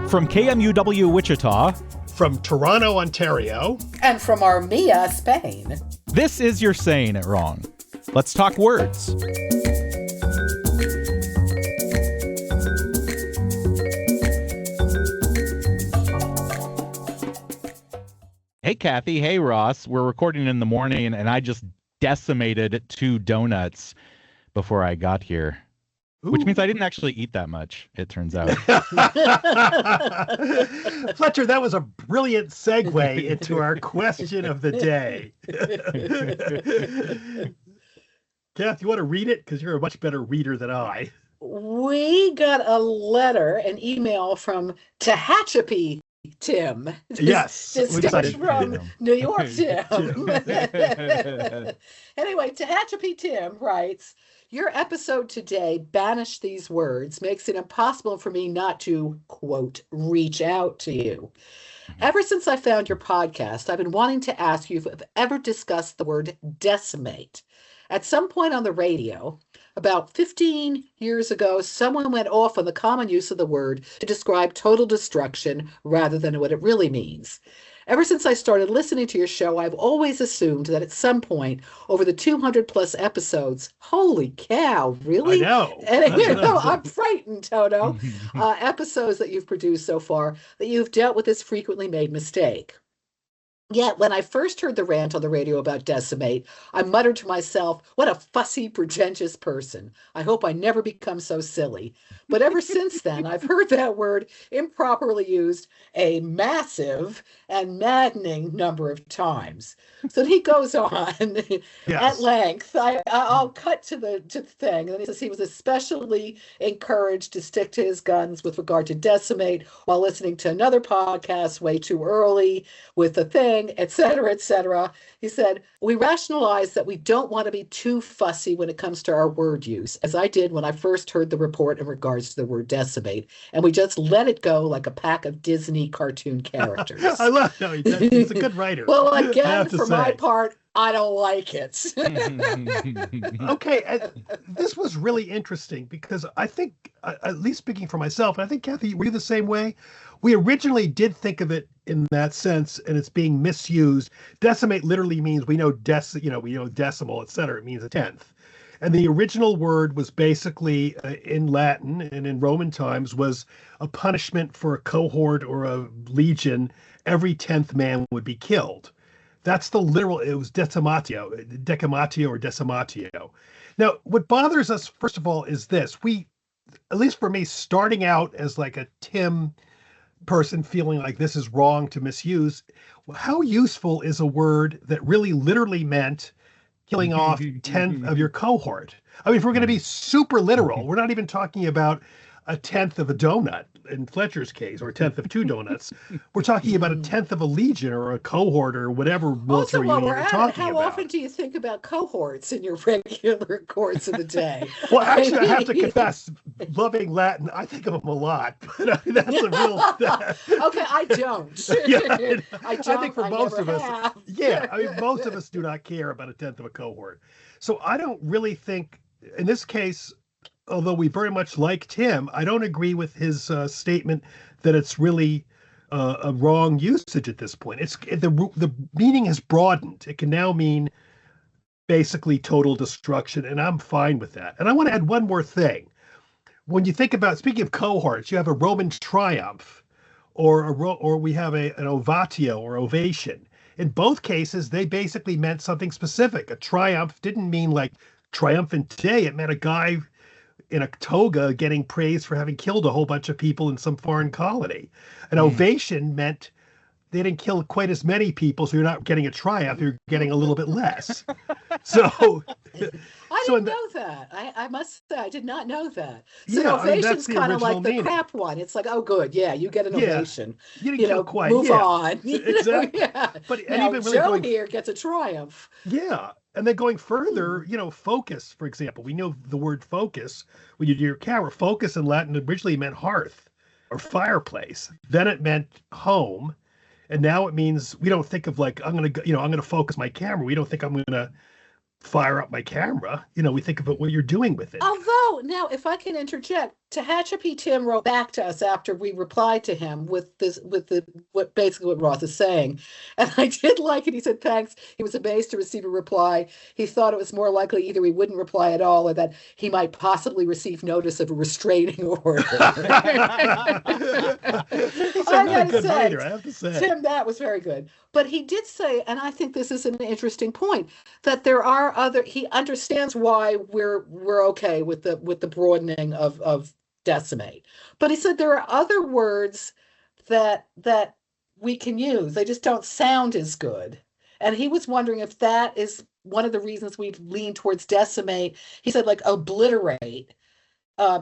From KMUW Wichita. From Toronto, Ontario. And from Armilla, Spain. This is You're Saying It Wrong. Let's talk words. Hey, Kathy. Hey, Ross. We're recording in the morning, and I just decimated 2 donuts before I got here. Ooh. Which means I didn't actually eat that much, it turns out. Fletcher, that was a brilliant segue into our question of the day. Kath, you want to read it? Because you're a much better reader than I. We got a letter, an email from Tehachapi Tim. Yes. Distinguished from New York Tim. Anyway, Tehachapi Tim writes, your episode today, Banish These Words, makes it impossible for me not to, quote, reach out to you. Ever since I found your podcast, I've been wanting to ask you if you've ever discussed the word decimate. At some point on the radio, about 15 years ago, someone went off on the common use of the word to describe total destruction rather than what it really means. Ever since I started listening to your show, I've always assumed that at some point over the 200 plus episodes, holy cow, really? I know. And I'm frightened, Toto. Episodes that you've produced so far, that you've dealt with this frequently made mistake. Yet, when I first heard the rant on the radio about decimate, I muttered to myself, what a fussy, pretentious person. I hope I never become so silly. But ever since then, I've heard that word improperly used a massive and maddening number of times. So he goes on at length. I'll cut to the thing. And he says he was especially encouraged to stick to his guns with regard to decimate while listening to another podcast way too early with the thing, et cetera, et cetera. He said, we rationalize that we don't want to be too fussy when it comes to our word use, as I did when I first heard the report in regards to the word decimate, and we just let it go like a pack of Disney cartoon characters. I love him. He's a good writer. Well, again, for my part, I don't like it. Okay, this was really interesting because I think, at least speaking for myself, and I think, Kathy, were you the same way? We originally did think of it in that sense, and it's being misused. Decimate literally means we know decimal, et cetera. It means a tenth. And the original word was basically in Latin and in Roman times was a punishment for a cohort or a legion. Every 10th man would be killed. That's the literal, it was decimatio or decimatio. Now, what bothers us, first of all, is this. We, at least for me, starting out as like a Tim person feeling like this is wrong to misuse, how useful is a word that really literally meant killing off 10th of your cohort? I mean, if we're going to be super literal, we're not even talking about a 10th of a donut in Fletcher's case, or a 10th of 2 donuts. We're talking about a 10th of a legion or a cohort or whatever military unit you're talking about. How often do you think about cohorts in your regular course of the day? Well, actually, I have to confess, loving Latin, I think of them a lot. But that's a real... Okay, I don't. I don't. I think for most of us, have. Most of us do not care about a 10th of a cohort. So I don't really think, in this case, although we very much like Tim, I don't agree with his statement that it's really a wrong usage at this point. The meaning has broadened. It can now mean basically total destruction, and I'm fine with that. And I want to add one more thing. When you think about, speaking of cohorts, you have a Roman triumph, or we have an ovatio or ovation. In both cases, they basically meant something specific. A triumph didn't mean like triumphant day. It meant a guy in a toga getting praised for having killed a whole bunch of people in some foreign colony. An ovation meant they didn't kill quite as many people, so you're not getting a triumph, you're getting a little bit less. So I didn't know that. I must say, I did not know that. So ovation's kind of like the crap one. It's like, oh, good, you get an ovation. You didn't kill quite. Move on. Exactly. But and even really Joe here gets a triumph. Yeah. And then going further, focus, for example. We know the word focus when you do your camera. Focus in Latin originally meant hearth or fireplace. Then it meant home. And now it means we don't think of like, I'm going to focus my camera. We don't think I'm going to fire up my camera. We think about what you're doing with it. Although, now, if I can interject, Tehachapi Tim wrote back to us after we replied to him with basically what Ross is saying. And I did like it. He said, thanks. He was amazed to receive a reply. He thought it was more likely either he wouldn't reply at all or that he might possibly receive notice of a restraining order. I have to say. Tim, that was very good. But he did say, and I think this is an interesting point, that there are he understands why we're okay with the broadening of decimate. But he said there are other words that we can use. They just don't sound as good. And he was wondering if that is one of the reasons we've leaned towards decimate. He said, like, obliterate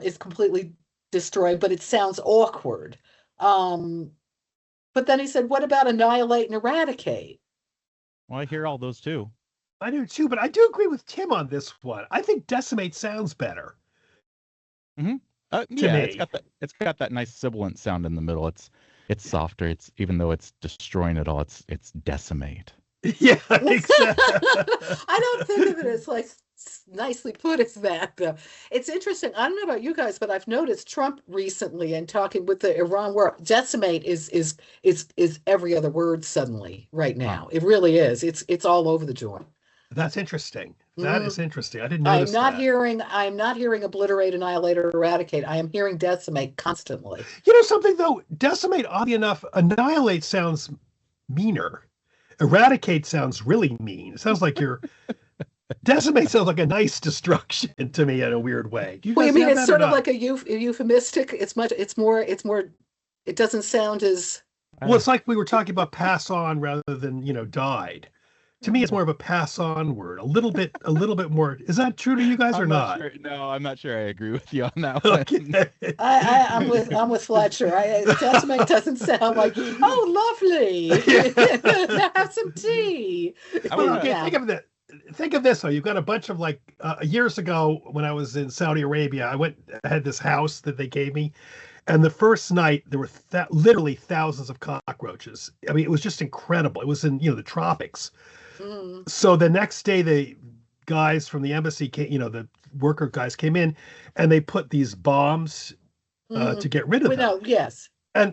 is completely destroyed, but it sounds awkward. But then he said, what about annihilate and eradicate? Well, I hear all those too. I do too, but I do agree with Tim on this one. I think decimate sounds better. Mm-hmm. Yeah, it's got that nice sibilant sound in the middle. It's softer. It's, even though it's destroying it all, it's decimate. Yeah, exactly. I don't think of it as like nicely put as that, though. It's interesting. I don't know about you guys, but I've noticed Trump recently and talking with the Iran war, decimate is every other word suddenly right now. It really is. It's all over the joint. That's interesting. That is interesting. I didn't notice that. I'm not hearing obliterate, annihilate, or eradicate. I am hearing decimate constantly. Something though, decimate, oddly enough, annihilate sounds meaner. Eradicate sounds really mean. It sounds like you're decimate sounds like a nice destruction to me in a weird way. Well, you mean it's sort of like a euphemistic? It's more. It doesn't sound as. Well, it's like we were talking about pass on rather than died. To me, it's more of a pass on word. A little bit more. Is that true to you guys or not? Sure. No, I'm not sure I agree with you on that one. Okay. I'm with Fletcher. Decimate doesn't sound like, oh, lovely. Now have some tea. Think of this though. You've got a bunch of years ago when I was in Saudi Arabia, I had this house that they gave me. And the first night there were literally thousands of cockroaches. I mean, it was just incredible. It was in, the tropics. Mm. So the next day, the guys from the embassy came, the worker guys came in and they put these bombs to get rid of them. No, yes. And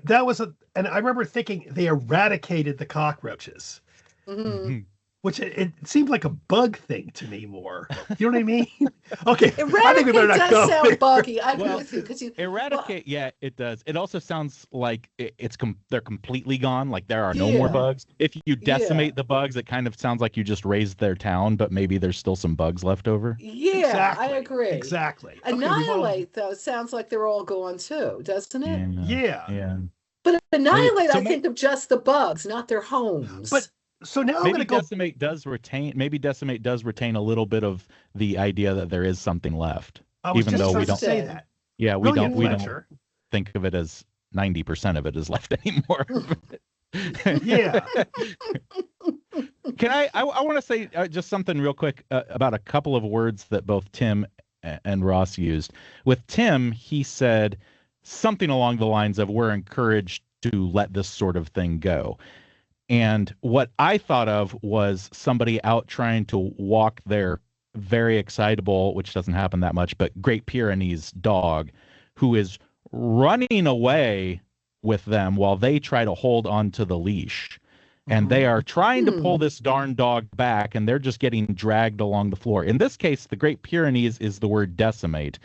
and I remember thinking they eradicated the cockroaches. Mm-hmm. Which it seemed like a bug thing to me more. You know what I mean? Okay, I think we better not go. It does sound buggy. I agree with you because eradicate. Yeah, it does. It also sounds like they're completely gone. Like there are no more bugs. If you decimate the bugs, it kind of sounds like you just raised their town, but maybe there's still some bugs left over. Yeah, exactly. I agree. Exactly. Annihilate though sounds like they're all gone too, doesn't it? Yeah. But annihilate, I think of just the bugs, not their homes. But. So now maybe decimate does retain a little bit of the idea that there is something left, even though we don't say that. Yeah, we don't think of it as 90% of it is left anymore. Yeah. Can I want to say just something real quick about a couple of words that both Tim and Ross used. With Tim, he said something along the lines of, we're encouraged to let this sort of thing go. And what I thought of was somebody out trying to walk their very excitable, which doesn't happen that much, but Great Pyrenees dog, who is running away with them while they try to hold onto the leash. And they are trying to pull this darn dog back, and they're just getting dragged along the floor. In this case, the Great Pyrenees is the word decimate.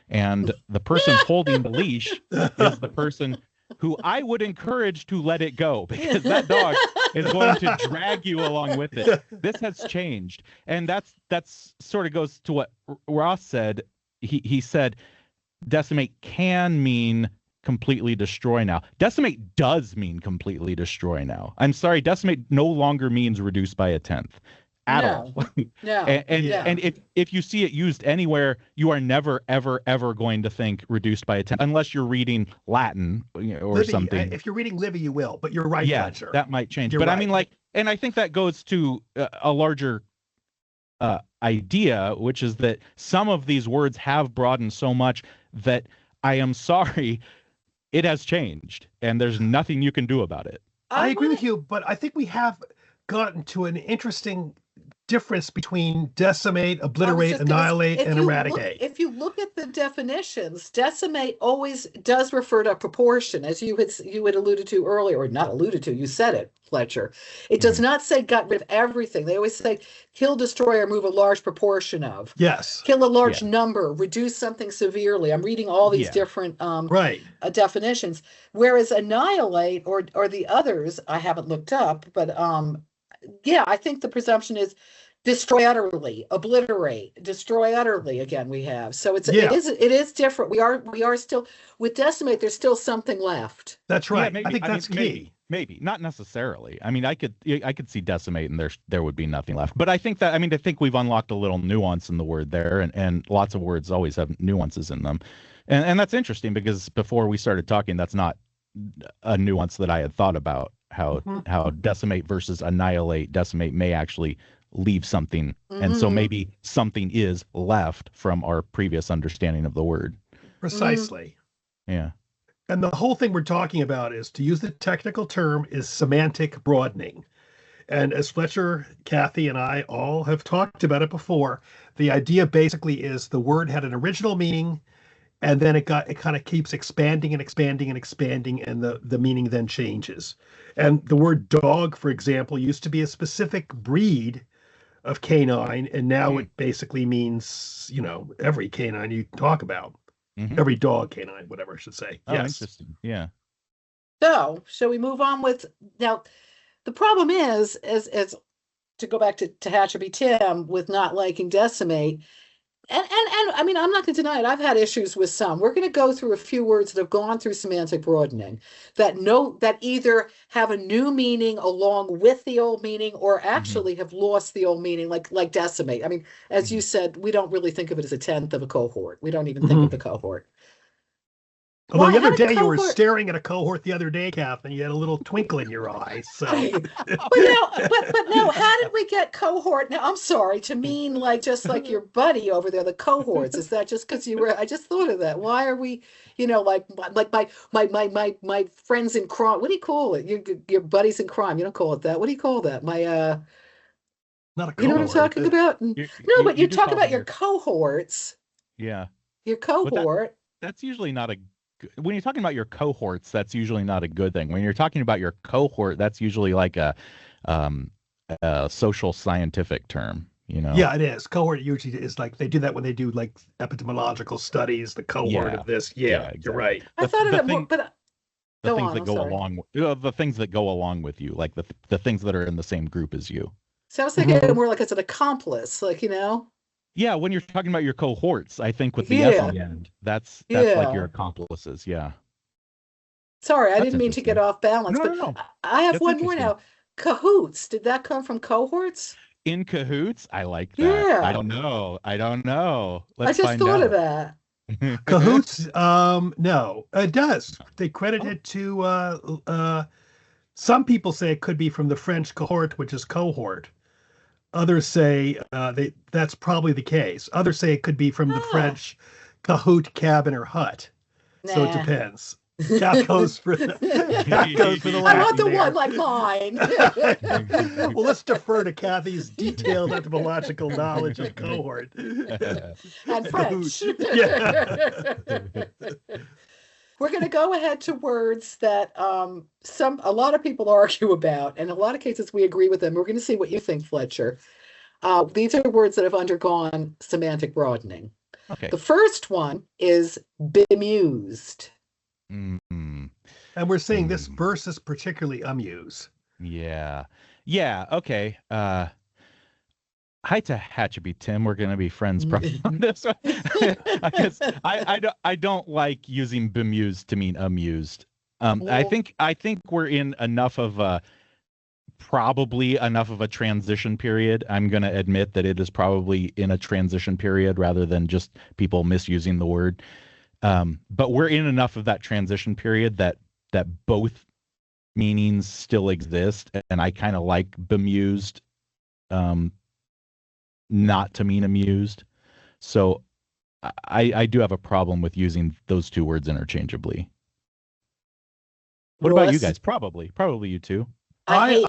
And the person holding the leash is the person who I would encourage to let it go, because that dog is going to drag you along with it. This has changed. And that's sort of goes to what Ross said. He said decimate can mean completely destroy now. Decimate does mean completely destroy now. I'm sorry, decimate no longer means reduce by a tenth. At all. Yeah. And if you see it used anywhere, you are never, ever, ever going to think reduced by a tenth, unless you're reading Latin or Livy, something. If you're reading Livy, you will, but you're right. Yeah, Fletcher. that might change. You're but right. I mean, and I think that goes to a larger idea, which is that some of these words have broadened so much that I am sorry, it has changed, and there's nothing you can do about it. I agree with you, but I think we have gotten to an interesting difference between decimate, I was obliterate, just gonna, annihilate, and eradicate? if you look at the definitions, decimate always does refer to proportion, as you had alluded to earlier, or not alluded to, you said it, Fletcher. It does Mhm. not say got rid of everything. They always say kill, destroy, or move a large proportion of. Yes. Kill a large Yeah. number, reduce something severely. I'm reading all these Yeah. different Right. definitions. Whereas annihilate or the others, I haven't looked up, but yeah, I think the presumption is destroy utterly, obliterate, destroy utterly. Again, we have so it Yeah. is different. We are still with decimate. There's still something left. That's Yeah, right. maybe. I think I mean, that's key. maybe not necessarily. I mean, I could see decimate and there would be nothing left. But I think we've unlocked a little nuance in the word there, and lots of words always have nuances in them, and that's interesting because before we started talking, that's not a nuance that I had thought about how Mhm. how decimate versus annihilate. Decimate may actually leave something, and so Mhm. maybe something is left from our previous understanding of the word. Precisely. Yeah. And the whole thing we're talking about is, to use the technical term, is semantic broadening. And as Fletcher, Kathy, and I all have talked about it before, the idea basically is the word had an original meaning, and then it kind of keeps expanding and expanding and expanding, and the meaning then changes. And the word dog, for example, used to be a specific breed of canine, and now it basically means, every canine you talk about. Mhm. Every dog canine, whatever I should say. Oh, Yes. interesting. Yeah. So, shall we move on with now? The problem is, as to go back to Tehachapi Tim with not liking decimate, and I mean, I'm not going to deny it. I've had issues with some. We're going to go through a few words that have gone through semantic broadening that either have a new meaning along with the old meaning, or actually have lost the old meaning, like decimate. I mean, as you said, we don't really think of it as a tenth of a cohort. We don't even think of the cohort. Although Why? the How other did day you were cohort? staring at a cohort the other day, Kath, and you had a little twinkle in your eye. So, But no, how did we get cohort? Now I'm sorry to mean like just like your buddy over there, the cohorts. Is that just because you were? I just thought of that. Why are we, like my friends in crime? What do you call it? Your buddies in crime. You don't call it that. What do you call that? not a You know what I'm cohort. talking about? No, but you do talk call about them your cohorts. Yeah. Your But cohort. that's usually not when you're talking about your cohorts, that's usually not a good thing. When you're talking about your cohort, that's usually like um, a social scientific term, Yeah, it is. Cohort usually is like they do that when they do like epidemiological studies, the cohort Yeah. of this. Yeah, Yeah, exactly. you're right. I thought of the it more, thing, but the go things on. that I'm go sorry. along the things that go along with you, like the things that are in the same group as you. So I was thinking more like as an accomplice, Yeah, when you're talking about your cohorts, I think with the S on Yeah, the end, that's like your yeah. accomplices. Yeah. Sorry, I That's didn't mean to get interesting. off balance, No, but no, no. I have That's one more interesting. now. Cahoots, did that come from cohorts? In cahoots? I like that. I Yeah, don't know. I don't know. I Let's just find thought of out. that. Cahoots, no, it does. They credit Oh, it to some people say it could be from the French cohort, which is cohort. Others say that's probably the case. Others say it could be from the Ah, French cahoot, cabin, or hut. So it nah. depends. Kath goes for Kath goes for the I want laughing the one there. like mine. Well, let's defer to Kathy's detailed etymological knowledge of cohort. And French. Yeah. We're going to go ahead to words that a lot of people argue about, and in a lot of cases we agree with them. We're going to see what you think, Fletcher. These are words that have undergone semantic broadening. Okay. The first one is bemused. Mm-hmm. And we're saying this verse is particularly amuse. Yeah. Yeah. Okay. Hi to Hatchaby Tim. We're gonna be friends probably on this one. I guess I don't like using bemused to mean amused. I think we're in probably enough of a transition period. I'm gonna admit that it is probably in a transition period rather than just people misusing the word. But we're in enough of that transition period that both meanings still exist, and I kind of like bemused not to mean amused. So I do have a problem with using those two words interchangeably. What about you Ross, guys? Probably you too. I hate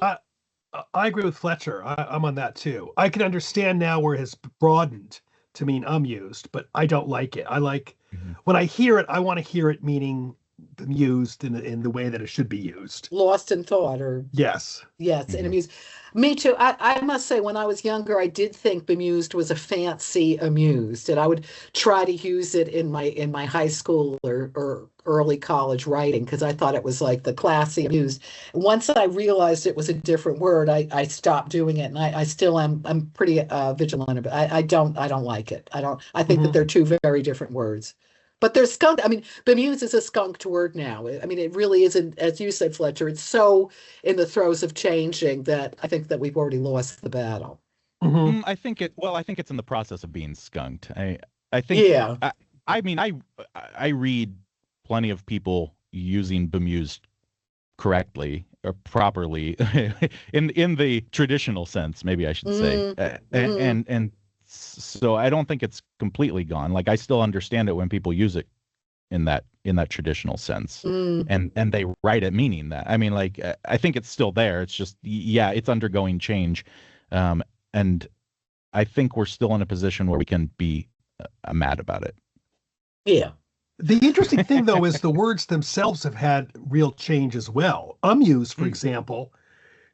I agree with Fletcher. I'm on that too. I can understand now where it has broadened to mean amused, but I don't like it. I like Mhm. when I hear it, I want to hear it meaning used in the way that it should be used. Lost in thought, or Yes. yes, and Mhm. amused. Me too. I must say, when I was younger, I did think bemused was a fancy amused, and I would try to use it in my high school or early college writing because I thought it was like the classy amused. Once I realized it was a different word, I stopped doing it, and I still am. I'm pretty vigilant about. I don't like it. I think that Hmm. they're two very different words. But they're skunked. I mean, bemused is a skunked word now. I mean, it really isn't, as you said, Fletcher. It's so in the throes of changing that I think that we've already lost the battle. Hmm. I think it. Well, I think it's in the process of being skunked. I think. Yeah. I mean, I read plenty of people using bemused correctly or properly in the traditional sense, maybe I should say. Mm, mm, And so I don't think it's completely gone. Like I still understand it when people use it in that traditional sense. mm. And they write it meaning that. I mean, like I think it's still there. It's just yeah, it's undergoing change. And I think we're still in a position where we can be mad about it. Yeah. The interesting thing, though, is the words themselves have had real change as well. Amuse, for Mm. example,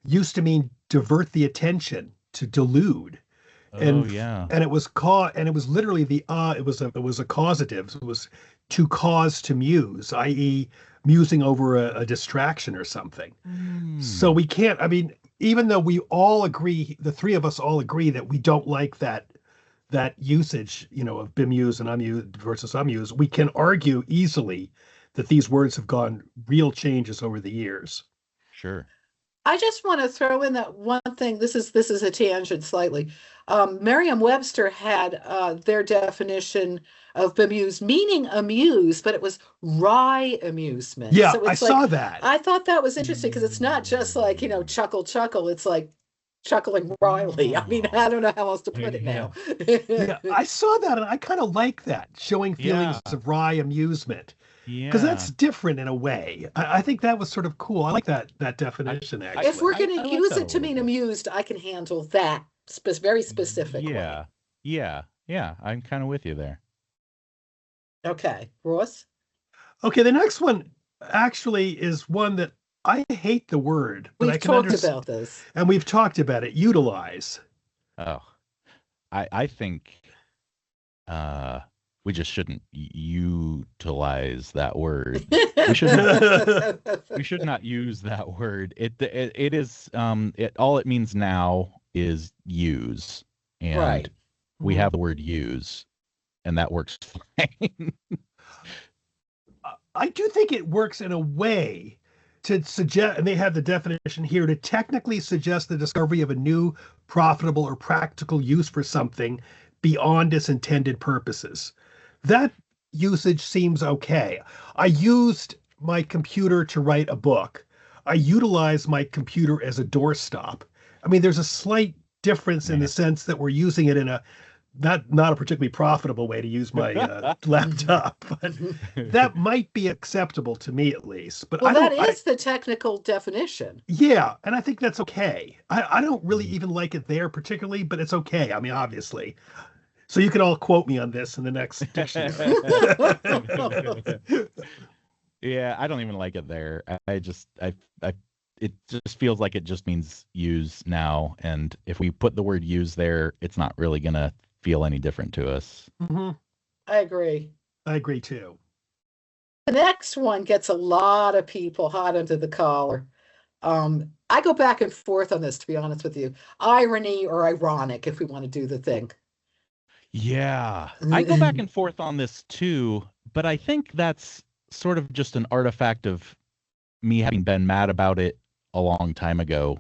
used to mean divert the attention, to delude, Oh and yeah. and it was literally it was a causative. It was to cause to muse, i.e., musing over a distraction or something. So Mm. we can't. I mean, even though we all agree, the three of us all agree that we don't like that usage, of bemuse and amuse versus amuse, we can argue easily that these words have gone real changes over the years. Sure. I just want to throw in that one thing. This is a tangent slightly. Merriam-Webster had their definition of bemused, meaning amuse, but it was wry amusement. Yeah, So I it's like saw that. I thought that was interesting because it's not just like, chuckle, chuckle. It's like chuckling wryly. I mean, I Oh. don't know how else to put it Yeah. now. Yeah, I saw that, and I kind of like that, showing feelings Yeah. of wry amusement, because that's Yeah. different in a way. I think that was sort of cool. I like that I definition I If we're actually. I, going I to like use that a it to little mean bit. amused, I can handle that very specifically. Yeah. Yeah. Yeah. I'm kind of with you there. Okay, Ross? Okay, the next one actually is one that I hate the word, but I We've can talked understand, about this. and we've talked about it. Utilize. Oh, I think uh we just shouldn't utilize that word. We should not we should not use that word. It is it all it means now is use. And Right. we Mhm. have the word use and that works fine. I do think it works in a way to suggest, and they have the definition here, to technically suggest the discovery of a new profitable or practical use for something beyond its intended purposes. That usage seems okay. I used my computer to write a book. I utilize my computer as a doorstop. I mean, there's a slight difference in the sense that we're using it in a not a particularly profitable way to use my laptop, but that might be acceptable to me at least. But Well, I that don't. I is the technical definition. Yeah, and I think that's okay. I don't really Mhm. even like it there particularly, but it's okay. I mean, obviously. So you can all quote me on this in the next dictionary. Yeah, I don't even like it there. I just I it just feels like it just means use now, and if we put the word use there, it's not really gonna feel any different to us. Hmm. I agree. I agree too. The next one gets a lot of people hot under the collar. I go back and forth on this, to be honest with you. Irony or ironic, if we want to do the thing. Yeah, I go back and forth on this too, but I think that's sort of just an artifact of me having been mad about it a long time ago.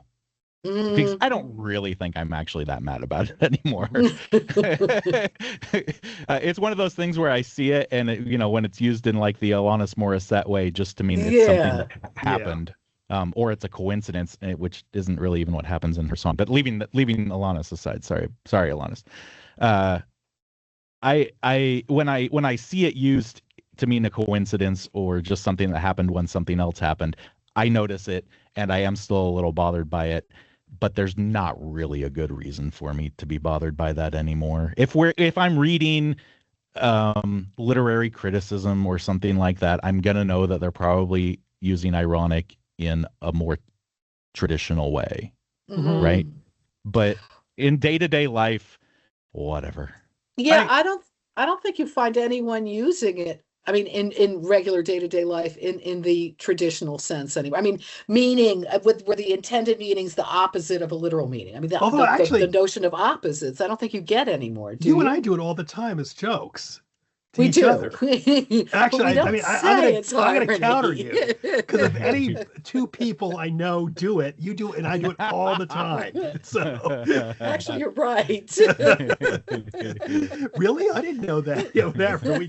Because Mm. I don't really think I'm actually that mad about it anymore. It's one of those things where I see it, and when it's used in like the Alanis Morissette way, just to mean it's something Yeah. that Yeah. happened, or it's a coincidence, which isn't really even what happens in her song. But leaving Alanis aside, sorry, Alanis. Uh, I when I see it used to mean a coincidence or just something that happened when something else happened, I notice it, and I am still a little bothered by it. but there's not really a good reason for me to be bothered by that anymore. If I'm reading literary criticism or something like that, I'm gonna know that they're probably using ironic in a more traditional way, right? But in day-to-day life, whatever. Yeah, I don't think you find anyone using it. I mean, in regular day-to-day life, in the traditional sense, anyway. I mean, meaning where the intended meaning's the opposite of a literal meaning. I mean, the notion of opposites, I don't think you get anymore. Do you? And I do it all the time as jokes. We each do. Other. Actually, I'm going to counter you, because if any two people I know do it, you do it, and I do it all the time. So actually, you're right. Really, I didn't know that. Yeah, whatever.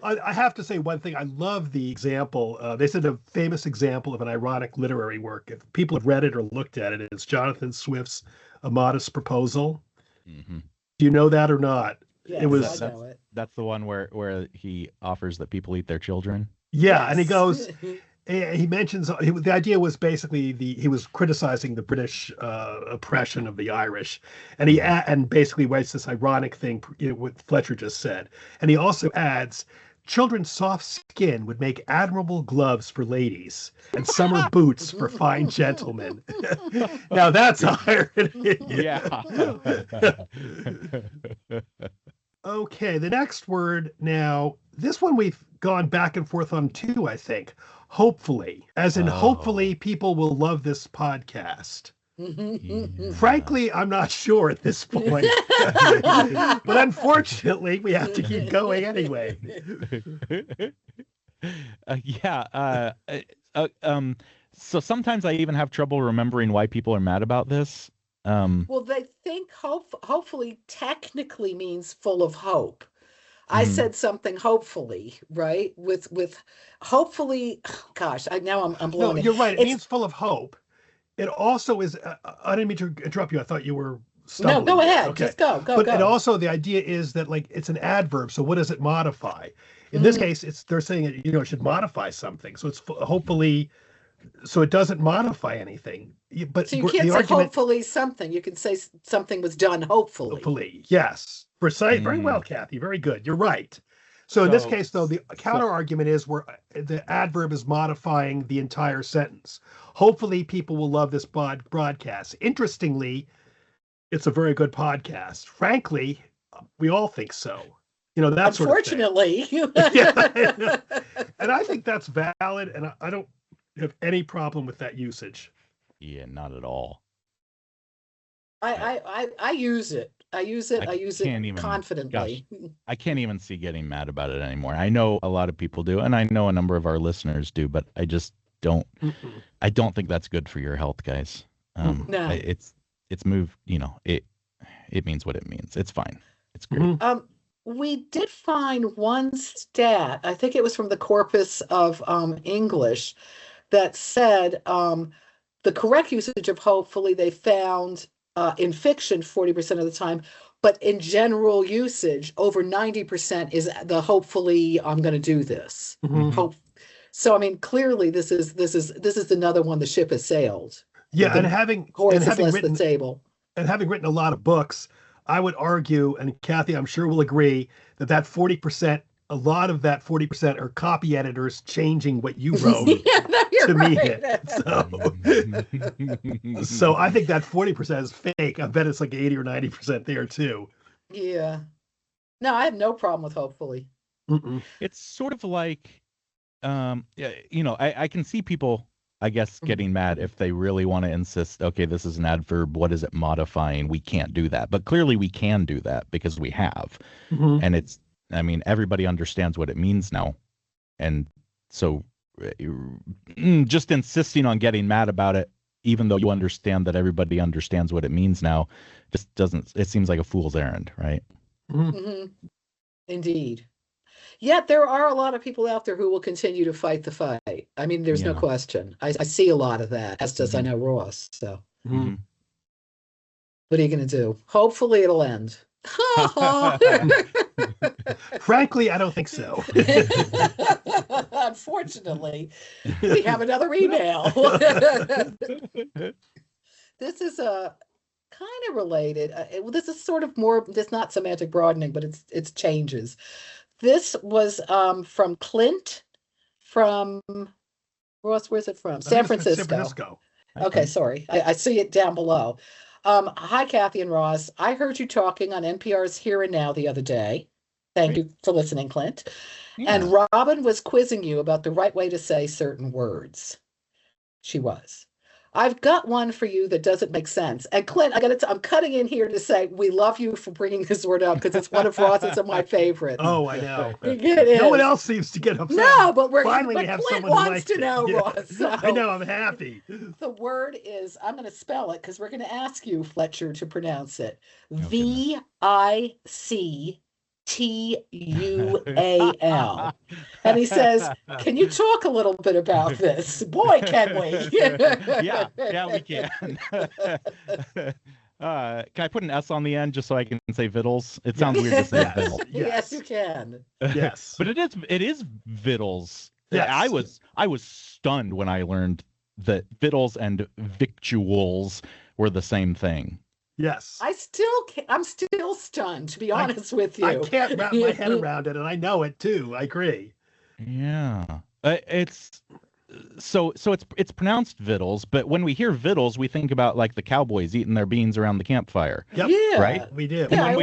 I have to say one thing. I love the example. They said a famous example of an ironic literary work. If people have read it or looked at it, it's Jonathan Swift's A Modest Proposal. Do you know that or not? Yes, that's the one where he offers that people eat their children. Yeah, yes. And he goes, he mentions the idea was basically he was criticizing the British oppression of the Irish, and and basically writes this ironic thing, what Fletcher just said, and he also adds, children's soft skin would make admirable gloves for ladies and summer boots for fine gentlemen. Now that's irony. Yeah. Okay, the next word now, this one we've gone back and forth on too, I think. Hopefully, as in hopefully people will love this podcast. Yeah. Frankly, I'm not sure at this point. But unfortunately, we have to keep going anyway. So sometimes I even have trouble remembering why people are mad about this. Well, they think hopefully technically means full of hope. I said something hopefully, right? With hopefully, gosh, now I'm blowing. No, you're right. It means full of hope. It also is. I didn't mean to interrupt you. I thought you were stumbling. No, go ahead. Okay. Just go. But it also, the idea is that like it's an adverb. So what does it modify? In this case, they're saying it should modify something. So it's hopefully. So it doesn't modify anything. But so you can't say hopefully something. You can say something was done hopefully. Hopefully, yes. Precise. Very well, Kathy. Very good. You're right. So in this case, though, the counter argument is where the adverb is modifying the entire sentence. Hopefully, people will love this broadcast. Interestingly, it's a very good podcast. Frankly, we all think so. That's unfortunately. Sort of thing. Yeah, and I think that's valid, and I don't have any problem with that usage. Yeah, not at all. I use it. I use it confidently. Gosh, I can't even see getting mad about it anymore. I know a lot of people do, and I know a number of our listeners do, but I just don't. I don't think that's good for your health, guys. No, it's moved. It means what it means. It's fine. It's great. We did find one stat. I think it was from the corpus of English that said the correct usage of hopefully they found in fiction 40% of the time, but in general usage over 90% is the hopefully I'm going to do this. Hope. So I mean, clearly this is another one the ship has sailed. Yeah, and having written the table, and having written a lot of books, I would argue, and Kathy, I'm sure will agree, that 40%, a lot of that 40% are copy editors changing what you wrote to meet it. So I think that 40% is fake. I bet it's like 80 or 90% there too. Yeah. No, I have no problem with hopefully. It's sort of like, I can see people, I guess, getting mad if they really want to insist, okay, this is an adverb, what is it modifying? We can't do that. But clearly we can do that because we have. And everybody understands what it means now. And so just insisting on getting mad about it, even though you understand that everybody understands what it means now, just doesn't, it seems like a fool's errand, right? Indeed. Yet there are a lot of people out there who will continue to fight the fight. I mean, there's no question. I see a lot of that, as does I know Ross. So what are you going to do? Hopefully it'll end. Frankly, I don't think so. Unfortunately, we have another email. This is a kind of related. This is sort of more. This not semantic broadening, but it's changes. This was from Clint from Ross. Where's it from? San Francisco. San Francisco. Okay, sorry. I see it down below. Hi, Kathy and Ross. I heard you talking on NPR's Here and Now the other day. Thank you for listening, Clint. Yeah. And Robin was quizzing you about the right way to say certain words. She was. I've got one for you that doesn't make sense. And Clint, I'm cutting in here to say we love you for bringing this word up because it's one of Ross's and my favorite. Oh, I know. No one else seems to get upset. No, but finally but we have Clint someone who wants to know, Ross. So I know. I'm happy. the word is, I'm going to spell it because we're going to ask you, Fletcher, to pronounce it. goodness. Vicual. And he says, can you talk a little bit about this? Boy, can we. yeah, we can. Can I put an S on the end just so I can say vittles? It sounds weird to say vittles. Yes, you can. Yes. But it is vittles. Yes. I was stunned when I learned that vittles and victuals were the same thing. Yes. I'm still stunned, to be honest with you. I can't wrap my head around it, and I know it too. I agree. Yeah. It's pronounced vittles, but when we hear vittles, we think about like the cowboys eating their beans around the campfire. Yep. Yeah. Right? We do. And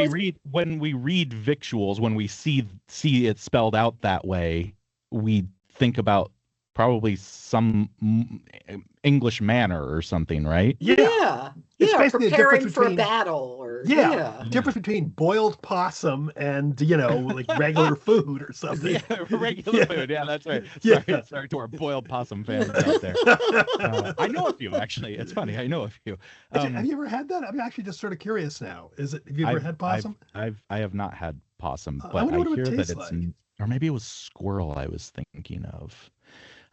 when we read victuals, when we see it spelled out that way, we think about probably some English manner or something, right? Yeah. It's basically preparing for a battle or difference between boiled possum and like regular food or something. Regular food. Yeah, that's right. Sorry to our boiled possum fans out there. I know a few actually. It's funny. I know a few. Have you ever had that? I'm actually just sort of curious now. Have you ever had possum? I have not had possum, but I hear that it's like. or maybe it was squirrel I was thinking of.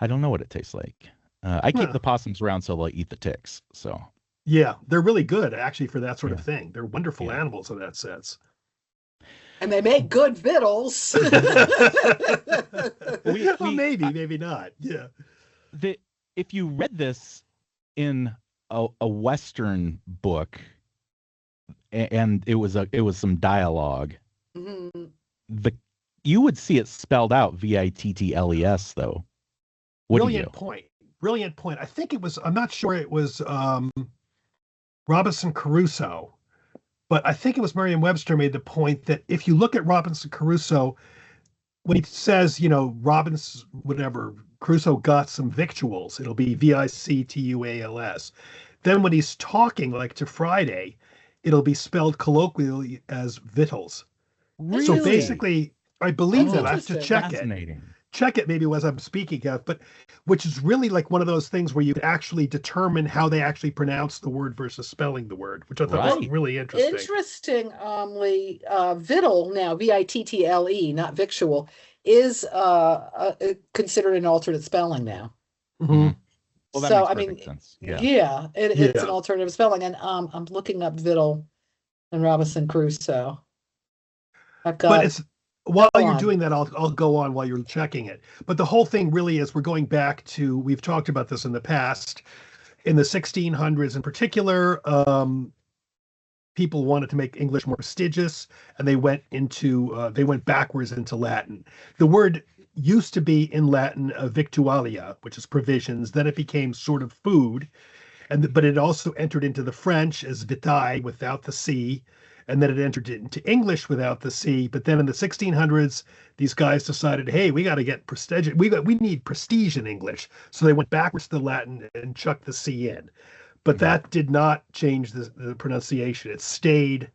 I don't know what it tastes like. I keep the possums around so they'll eat the ticks. So yeah, they're really good actually for that sort of thing. They're wonderful animals in that sense. And they make good victuals. Maybe not. Yeah. If you read this in a Western book, and it was some dialogue, mm-hmm. You would see it spelled out Vittles though. Brilliant point. I think it was. I'm not sure it was Robinson Crusoe, but I think it was Merriam-Webster made the point that if you look at Robinson Crusoe, when he says, Crusoe got some victuals, it'll be Victuals. Then when he's talking like to Friday, it'll be spelled colloquially as vittles. Really? So basically, I believe that. I have to check Fascinating. Check it maybe as I'm speaking of, but which is really like one of those things where you can actually determine how they actually pronounce the word versus spelling the word, which I thought was really interesting. Interestingly, vittle now, Vittle, not victual, is considered an alternate spelling now. Mm-hmm. Well, that makes perfect sense. It's an alternative spelling, and I'm looking up vittle and Robinson Crusoe. While you're doing that, I'll go on while you're checking it. But the whole thing really is we're going back to, we've talked about this in the past, in the 1600s in particular, people wanted to make English more prestigious, and they went backwards into Latin. The word used to be in Latin victualia, which is provisions. Then it became sort of food, but it also entered into the French as vitae without the C. And then it entered into English without the C. But then in the 1600s, these guys decided, hey, we got to get prestige. We need prestige in English. So they went backwards to the Latin and chucked the C in. But that did not change the pronunciation. It stayed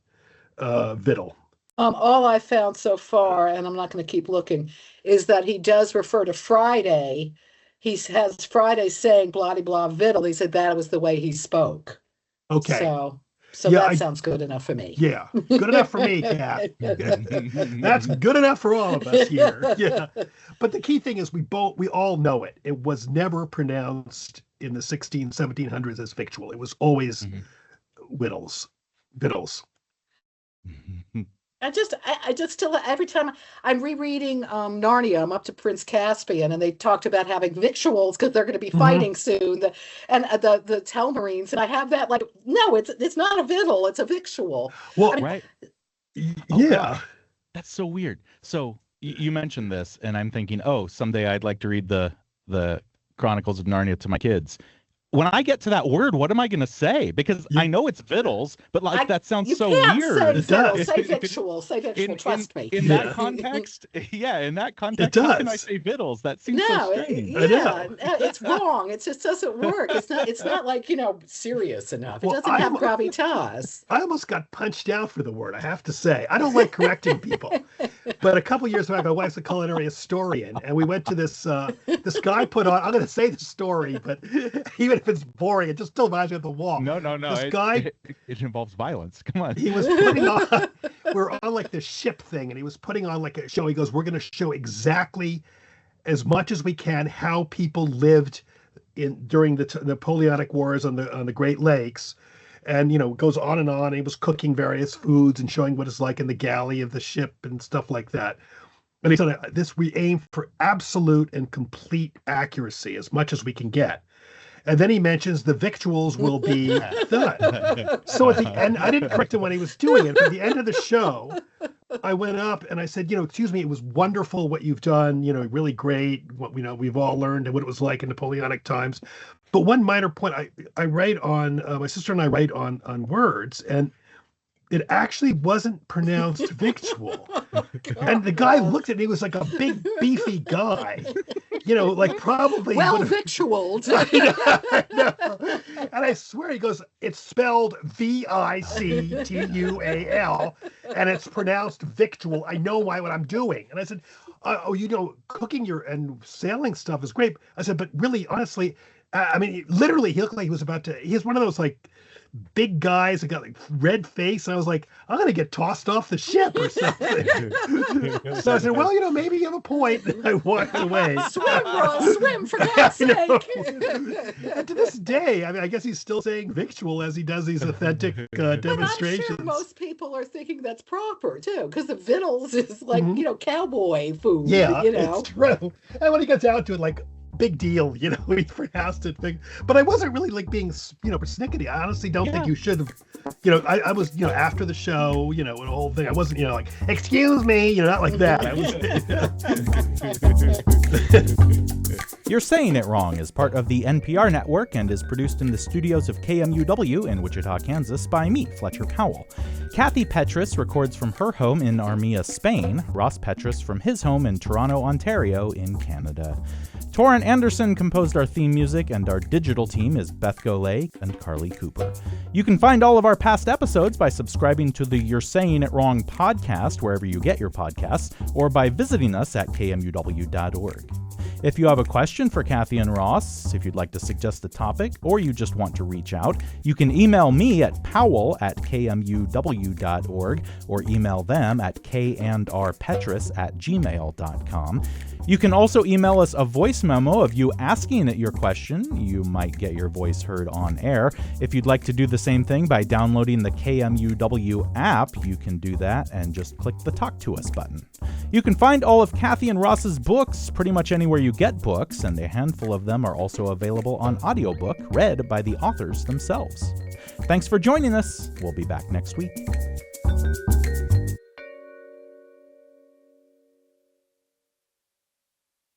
vittle. All I found so far, and I'm not going to keep looking, is that he does refer to Friday. He has Friday saying blah, blah, vittle. He said that was the way he spoke. Okay. So that sounds good enough for me. Yeah, good enough for me, Kat. That's good enough for all of us here. Yeah, but the key thing is we all know it. It was never pronounced in the 1700s as victual. It was always vittles. I just still, every time I'm rereading Narnia, I'm up to Prince Caspian, and they talked about having victuals because they're going to be fighting soon, the Telmarines, and I have that like, no, it's not a victual, it's a victual. Well, I mean, Right. Oh, yeah. God. That's so weird. So you mentioned this, and I'm thinking, oh, someday I'd like to read the Chronicles of Narnia to my kids. When I get to that word, what am I going to say? Because I know it's vittles, but like that sounds so can't weird. say victual, say victual, say victual. Trust me. In that context, in that context, how can I say vittles? That seems so strange. It's wrong. It just doesn't work. It's not like, serious enough. It doesn't have gravitas. I almost got punched out for the word, I have to say. I don't like correcting people. But a couple years back, my wife's a culinary historian, and we went to this guy put on, I'm going to say the story, but even if it's boring, it just still reminds me of the wall. No. This guy, it involves violence. Come on. he was putting on, we're on like this ship thing, and he was putting on like a show. He goes, we're going to show exactly as much as we can how people lived during the Napoleonic Wars on the Great Lakes. And, it goes on and on. And he was cooking various foods and showing what it's like in the galley of the ship and stuff like that. And he said, we aim for absolute and complete accuracy as much as we can get. And then he mentions the victuals will be done. So at the end, I didn't correct him when he was doing it, but at the end of the show, I went up and I said, excuse me, it was wonderful what you've done, really great. What we've all learned and what it was like in Napoleonic times. But one minor point, I write on, my sister and I write on words, and it actually wasn't pronounced victual. And the guy looked at me, he was like a big, beefy guy, like probably. Well, victualed. I know. And I swear, he goes, it's spelled Victual, and it's pronounced victual. I know what I'm doing. And I said, cooking and sailing stuff is great. I said, but really, honestly, literally, he looked like he was about to, he's one of those like big guys that got like red face. And I was like, I'm going to get tossed off the ship or something. So I said, well, maybe you have a point. And I walked away. Swim, Ross, swim, for God's sake. And to this day, I guess he's still saying victual as he does these authentic demonstrations. I'm sure most people are thinking that's proper too, because the victuals is like, cowboy food. Yeah, it's true. And when he gets out to it, like, big deal, he pronounced it big. But I wasn't really like being, persnickety. I honestly don't think you should have, I was, after the show, and the whole thing. I wasn't, like, excuse me, not like that. You're Saying It Wrong is part of the NPR network and is produced in the studios of KMUW in Wichita, Kansas by me, Fletcher Powell. Kathy Petrus records from her home in Armia, Spain. Ross Petrus from his home in Toronto, Ontario in Canada. Torrin Anderson composed our theme music, and our digital team is Beth Golay and Carly Cooper. You can find all of our past episodes by subscribing to the You're Saying It Wrong podcast wherever you get your podcasts, or by visiting us at kmuw.org. If you have a question for Kathy and Ross, if you'd like to suggest a topic, or you just want to reach out, you can email me at powell@kmuw.org or email them at kandrpetrus@gmail.com. You can also email us a voice memo of you asking your question. You might get your voice heard on air. If you'd like to do the same thing by downloading the KMUW app, you can do that and just click the Talk to Us button. You can find all of Kathy and Ross's books pretty much anywhere you get books, and a handful of them are also available on audiobook read by the authors themselves. Thanks for joining us. We'll be back next week.